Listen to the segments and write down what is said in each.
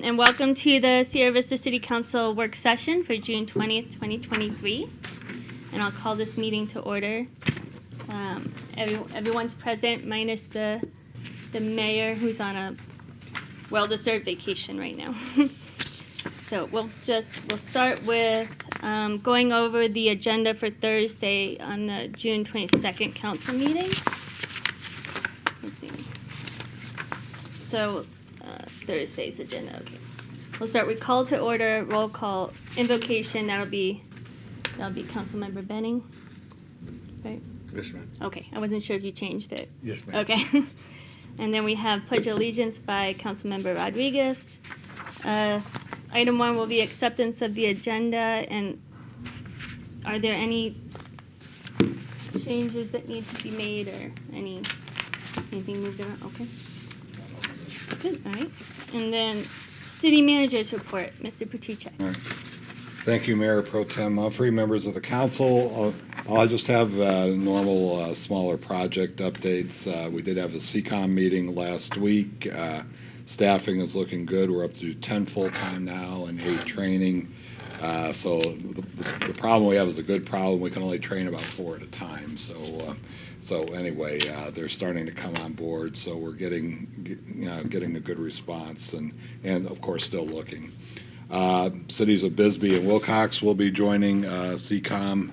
And welcome to the Sierra Vista City Council work session for June 20th, 2023. And I'll call this meeting to order. Everyone's present minus the mayor, who's on a well-deserved vacation right now. So we'll start with going over the agenda for Thursday on the June 22nd council meeting. Let's see. So Thursday's agenda, okay. We'll start with call to order, roll call, invocation. That'll be Councilmember Benning, right? Yes, ma'am. Okay, I wasn't sure if you changed it. Yes, ma'am. Okay. And then we have Pledge of Allegiance by Councilmember Rodriguez. Item 1 will be acceptance of the agenda. And are there any changes that need to be made or anything moved around? Okay. Good, all right. And then City Manager's report, Mr. Petrucci. All right. Thank you, Mayor Pro Tem Humphrey, members of the council. I'll just have normal smaller project updates. We did have a CCOM meeting last week. Staffing is looking good. We're up to 10 full-time now and 8 training. So the problem we have is a good problem. We can only train about 4 at a time. So anyway, they're starting to come on board. So we're getting a good response, and of course still looking. Cities of Bisbee and Wilcox will be joining CCOM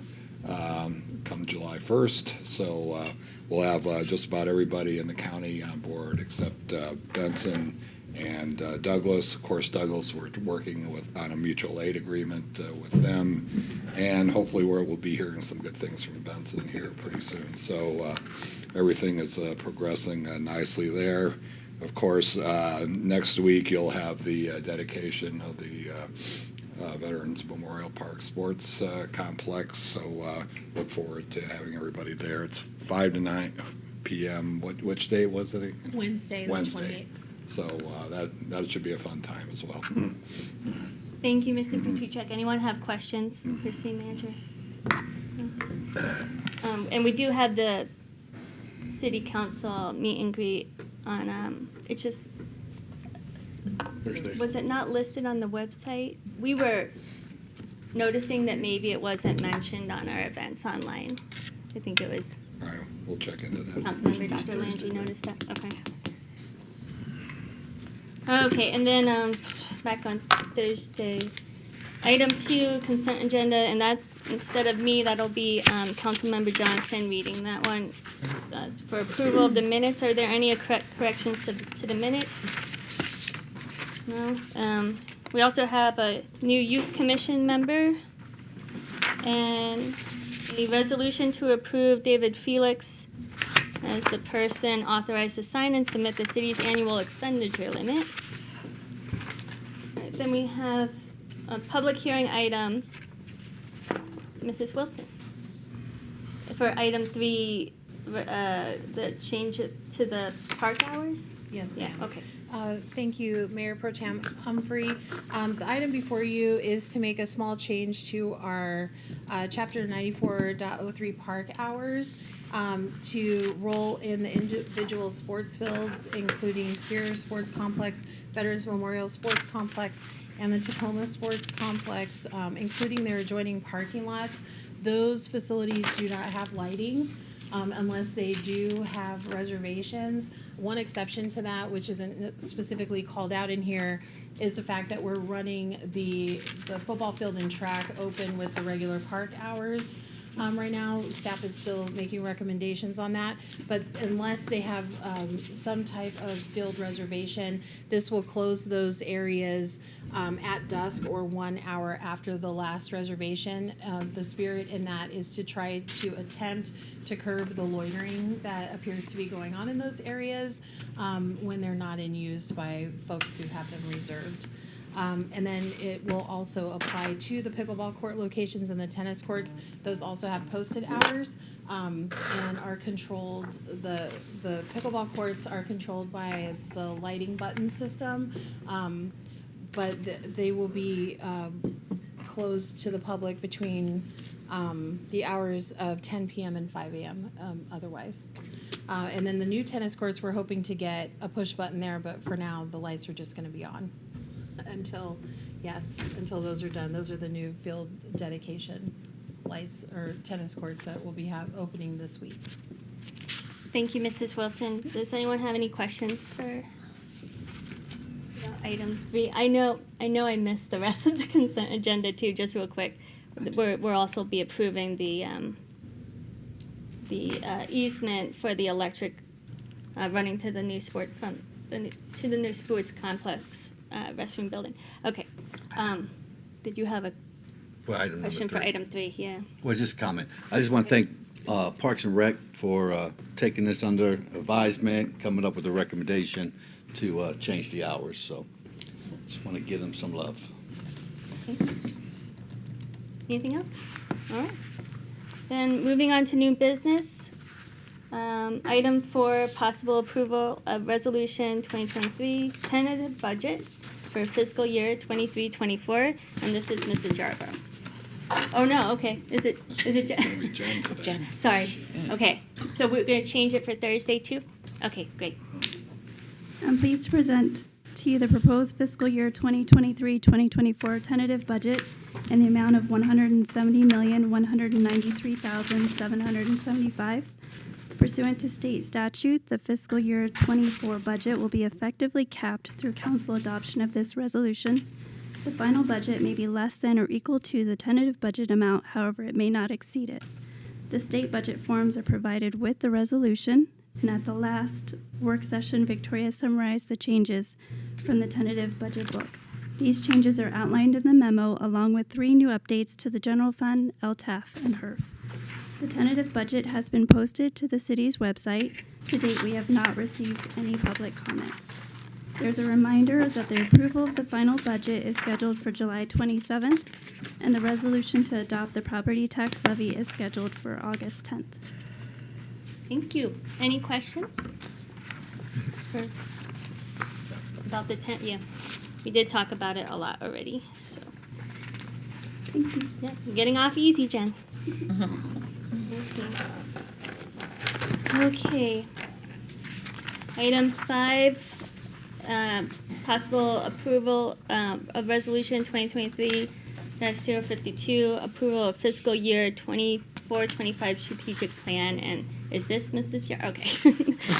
come July 1st. So we'll have just about everybody in the county on board except Benson and Douglas. Of course, Douglas, we're working on a mutual aid agreement with them, and hopefully we'll be hearing some good things from Benson here pretty soon. So everything is progressing nicely there. Of course, next week you'll have the dedication of the Veterans Memorial Park Sports Complex. So look forward to having everybody there. It's 5 to 9 p.m. Which day was it? Wednesday, the 28th. So that should be a fun time as well. Thank you, Mr. Petrucci. Anyone have questions for City Manager? No? And we do have the City Council meet and greet on, it's just, Thursday. was it not listed on the website? We were noticing that maybe it wasn't mentioned on our events online. I think it was All right, we'll check into that. Councilmember Dr. Landry noticed that. Okay. Okay, and then back on Thursday. Item 2, consent agenda, and that's, instead of me, that'll be Councilmember Johnson reading that one. For approval of the minutes, are there any corrections to the minutes? No? We also have a new youth commission member and a resolution to approve David Felix as the person authorized to sign and submit the city's annual expenditure limit. All right, then we have a public hearing item, Mrs. Wilson. For item 3, the change it to the park hours? Yes, Yeah, ma'am. okay. Thank you, Mayor Pro Tem Humphrey. The item before you is to make a small change to our Chapter 94.03 park hours to roll in the individual sports fields, including Sears Sports Complex, Veterans Memorial Sports Complex, and the Tacoma Sports Complex, including their adjoining parking lots. Those facilities do not have lighting unless they do have reservations. One exception to that, which isn't specifically called out in here, is the fact that we're running the football field and track open with the regular park hours. Right now, staff is still making recommendations on that, but unless they have some type of field reservation, this will close those areas at dusk or 1 hour after the last reservation. The spirit in that is to try to attempt to curb the loitering that appears to be going on in those areas when they're not in use by folks who have them reserved. And then it will also apply to the pickleball court locations and the tennis courts. Those also have posted hours and are controlled. The pickleball courts are controlled by the lighting button system, but they will be closed to the public between the hours of 10 p.m. and 5 a.m. Otherwise. And then the new tennis courts, we're hoping to get a push button there, but for now, the lights are just going to be on. until those are done. Those are the new field dedication lights or tennis courts that will be opening this week. Thank you, Mrs. Wilson. Does anyone have any questions for item 3? I know I missed the rest of the consent agenda too, just real quick. We're also be approving the easement for the electric running to the new sports complex restroom building. Okay. Did you have a For item number question for 3. item 3? Yeah. Well, just a comment. I just want to thank Parks and Rec for taking this under advisement, coming up with a recommendation to change the hours. So just want to give them some love. Okay. Anything else? All right. Then moving on to new business. Item 4, possible approval of resolution 2023 tentative budget for fiscal year 23-24, and this is Mrs. Yarborough. Oh no, okay. Is it It's gonna be Jen today. Jen? Sorry. Okay. So we're gonna change it for Thursday too? Okay, great. I'm pleased to present to you the proposed fiscal year 2023-2024 tentative budget in the amount of $170,193,775. Pursuant to state statute, the fiscal year 24 budget will be effectively capped through council adoption of this resolution. The final budget may be less than or equal to the tentative budget amount, however, it may not exceed it. The state budget forms are provided with the resolution, and at the last work session, Victoria summarized the changes from the tentative budget book. These changes are outlined in the memo, along with 3 new updates to the general fund, LTAF, and HERF. The tentative budget has been posted to the city's website. To date, we have not received any public comments. There's a reminder that the approval of the final budget is scheduled for July 27th, and the resolution to adopt the property tax levy is scheduled for August 10th. Thank you. Any questions? About the tent? Yeah. We did talk about it a lot already, so. Thank you. Yeah, you're getting off easy, Jen. Okay. Item 5, possible approval of resolution 2023-052, approval of fiscal year 24-25 strategic plan. And is this Mrs. Yar? Okay.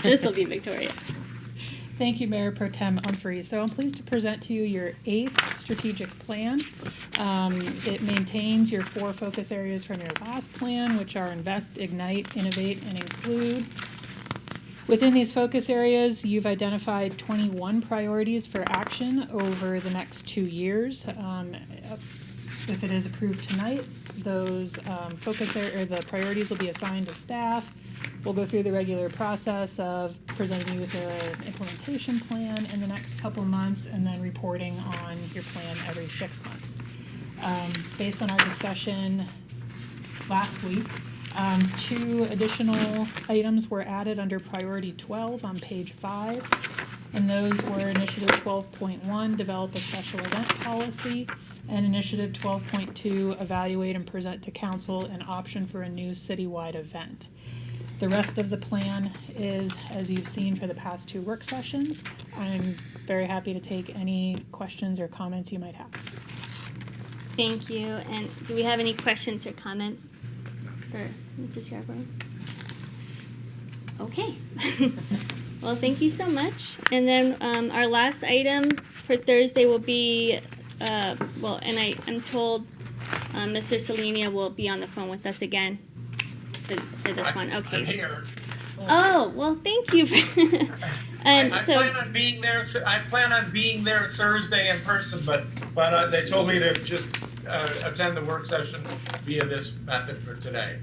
This will be Victoria. Thank you, Mayor Pro Tem Humphrey. So I'm pleased to present to you your 8th strategic plan. It maintains your 4 focus areas from your last plan, which are invest, ignite, innovate, and include. Within these focus areas, you've identified 21 priorities for action over the next 2 years. If it is approved tonight, those the priorities will be assigned to staff. We'll go through the regular process of presenting you with an implementation plan in the next couple months and then reporting on your plan every 6 months. Based on our discussion last week, 2 additional items were added under priority 12 on page 5. And those were initiative 12.1, develop a special event policy, and initiative 12.2, evaluate and present to council an option for a new citywide event. The rest of the plan is, as you've seen for the past 2 work sessions. I'm very happy to take any questions or comments you might have. Thank you. And do we have any questions or comments for Mrs. Yarborough? Okay. Well, thank you so much. And then our last item for Thursday will be, I'm told Mr. Salinia will be on the phone with us again for this one. Okay. I'm here. Oh, well, thank you. And I so, plan on being there. I plan on being there Thursday in person, but they told me to just attend the work session via this method for today.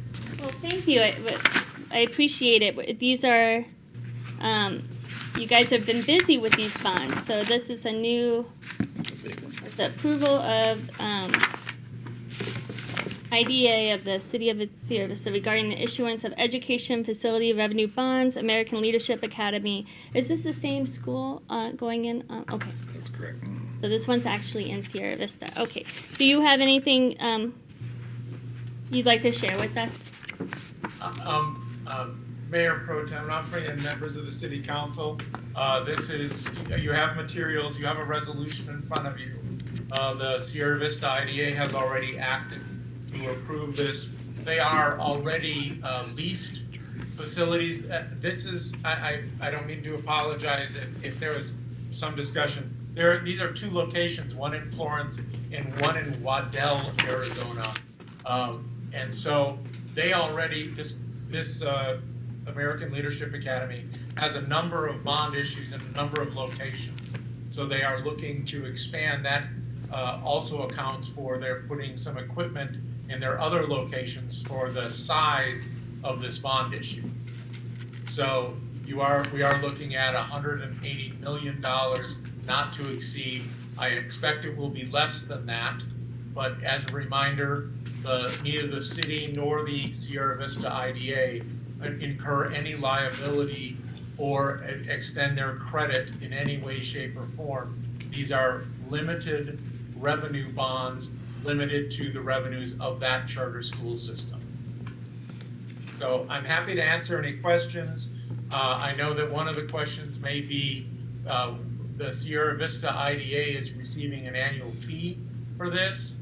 well, thank you. I appreciate it. These are, you guys have been busy with these bonds, so this is a new, the approval of IDA of the City of Sierra Vista regarding the issuance of education facility revenue bonds, American Leadership Academy. Is this the same school going in? Okay. That's correct. So this one's actually in Sierra Vista. Okay. Do you have anything you'd like to share with us? Mayor Pro Tem Humphrey and members of the city council. This is, you have materials, you have a resolution in front of you. The Sierra Vista IDA has already acted to approve this. They are already leased facilities. This is, I don't mean to apologize if there was some discussion. These are two locations, one in Florence and one in Waddell, Arizona. And so they already, this American Leadership Academy has a number of bond issues in a number of locations. So they are looking to expand that. Also accounts for their putting some equipment in their other locations for the size of this bond issue. So we are looking at $180 million, not to exceed. I expect it will be less than that, but as a reminder, neither the city nor the Sierra Vista IDA incur any liability or extend their credit in any way, shape, or form. These are limited revenue bonds, limited to the revenues of that charter school system. So I'm happy to answer any questions. I know that one of the questions may be the Sierra Vista IDA is receiving an annual fee for this.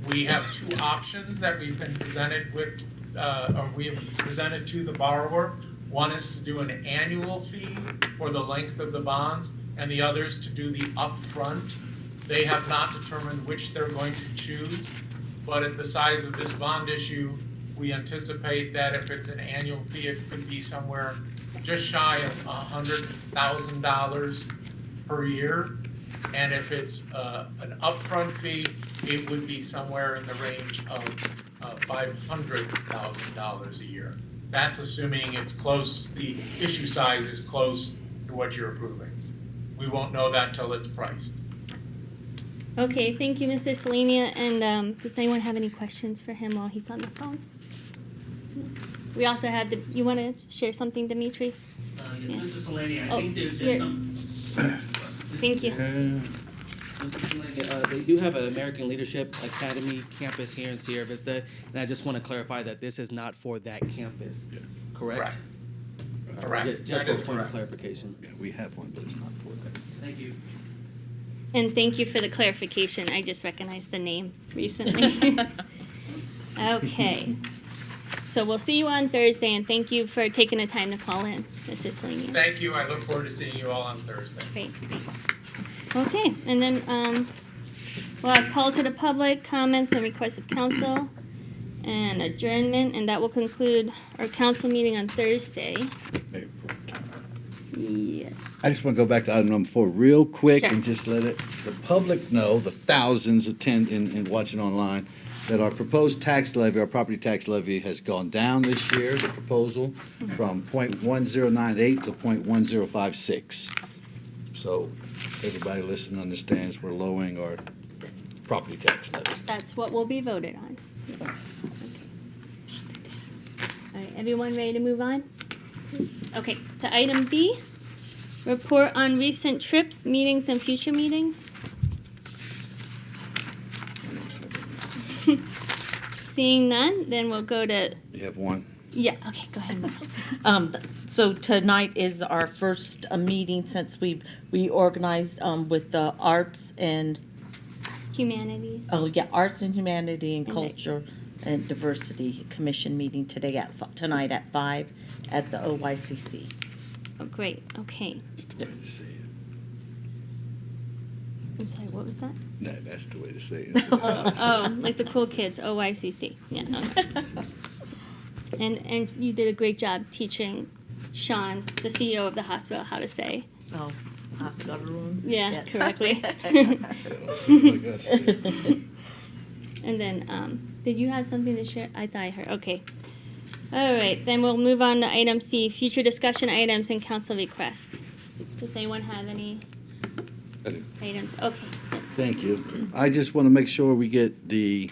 We have two options that we've been presented with, or we have presented to the borrower. One is to do an annual fee for the length of the bonds, and the other is to do the upfront. They have not determined which they're going to choose, but at the size of this bond issue, we anticipate that if it's an annual fee, it could be somewhere just shy of $100,000 per year. And if it's an upfront fee, it would be somewhere in the range of $500,000 a year. That's assuming it's close, the issue size is close to what you're approving. We won't know that till it's priced. Okay, thank you, Mr. Selenia. And does anyone have any questions for him while he's on the phone? We also had you want to share something, Dimitri? Yeah, Mr. Solani, I Oh, think here. there's some. Thank you. Mr. Solani, they do have an American Leadership Academy campus here in Sierra Vista, and I just want to clarify that this is not for that campus, correct? Correct. Just That for a is point of correct. clarification. Yeah, we have one, but it's not for that. Thank you. And thank you for the clarification. I just recognized the name recently. Okay. So we'll see you on Thursday, and thank you for taking the time to call in, Mr. Selenia. Thank you. I look forward to seeing you all on Thursday. Great, thanks. Okay, and then we'll have call to the public, comments and requests of council, and adjournment, and that will conclude our council meeting on Thursday. Mayor Pro Tem. Yes. I just want to go back to item number 4 real quick Sure. and just let the public know, the thousands attend and watching online, that our proposed tax levy, our property tax levy has gone down this year, the proposal, from .1098 to .1056. So everybody listening understands we're lowering our property tax levy. That's what will be voted on. Okay. All right, everyone ready to move on? Okay, to item B, report on recent trips, meetings, and future meetings. Seeing none, then we'll go to, You have one? yeah, okay, go ahead. So tonight is our first meeting since we've reorganized with the arts and, Humanities. arts and humanity and And culture and diversity commission meeting today tonight at 5 at the OYCC. Oh, great, okay. That's the way to say it. I'm sorry, what was that? No, that's the way to say it. Oh, like the cool kids, OYCC, yeah, okay. And you did a great job teaching Sean, the CEO of the hospital, how to say, Oh, hospital room? yeah, Yes. correctly. Like us. And then, did you have something to share? I thought I heard, okay. All right, then we'll move on to item C, future discussion items and council requests. Does anyone have any I do. items? Okay, yes. Thank you. I just want to make sure we get the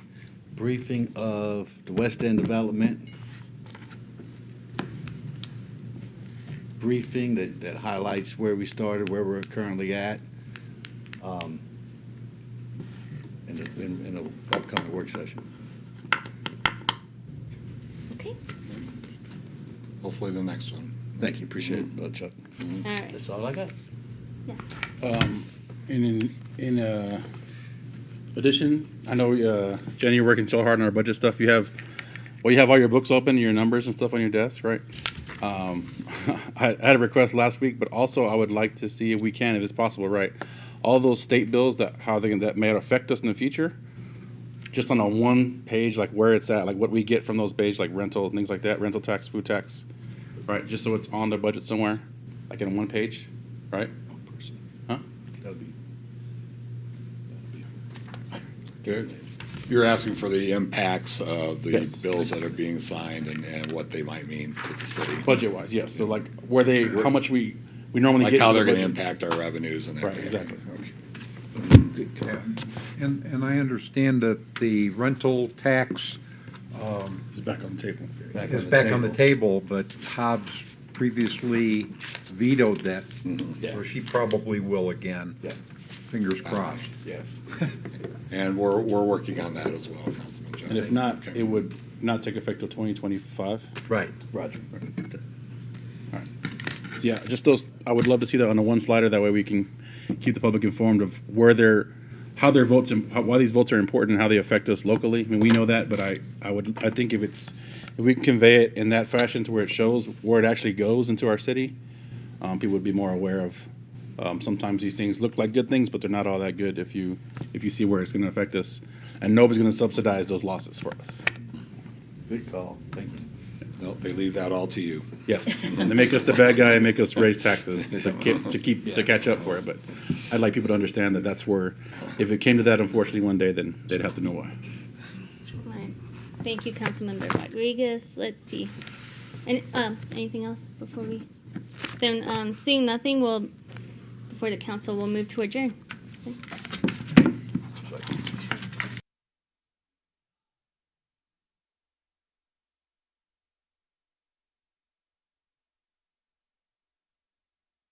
briefing of the West End development. Briefing that highlights where we started, where we're currently at, in the upcoming work session. Okay. hopefully the next one. Thank you, appreciate it, Chuck. All right. That's all I got. In addition, I know, Jenny, you're working so hard on our budget stuff. You have all your books open, your numbers and stuff on your desk, right? I had a request last week, but also I would like to see if we can, if it's possible, right? All those state bills that may affect us in the future, just on a one page, like where it's at, like what we get from those pages, like rental, things like that, rental tax, food tax, right? Just so it's on the budget somewhere, like in one page, right? Huh? That'll be. You're asking for the impacts of the Yes. bills that are being signed and what they might mean to the city. Budget wise, yes. So like how much we normally Like get. how to the they're gonna budget. impact our revenues and Right, everything. exactly. And I understand that the rental tax It's back on the table. is back on the table, but Hobbs previously vetoed that, Yeah. or she probably will again. Yeah. Fingers crossed. Yes. And we're working on that as well, Councilman Jones. And if not, Okay. it would not take effect till 2025. Right. Roger. All right. So yeah, just those, I would love to see that on the one slider. That way we can keep the public informed of why these votes are important and how they affect us locally. I mean, we know that, but I think if we can convey it in that fashion to where it shows where it actually goes into our city, people would be more aware of. Sometimes these things look like good things, but they're not all that good if you see where it's going to affect us, and nobody's going to subsidize those losses for us. Good call, thank you. No, they leave that all to you. Yes, and they make us the bad guy and make us raise taxes to catch up for it. But I'd like people to understand that that's where, if it came to that, unfortunately, one day, then they'd have to know why. Right. Thank you, Councilmember Rodriguez. Let's see. And, anything else before we? Then, seeing nothing, before the council, we'll move to adjourn.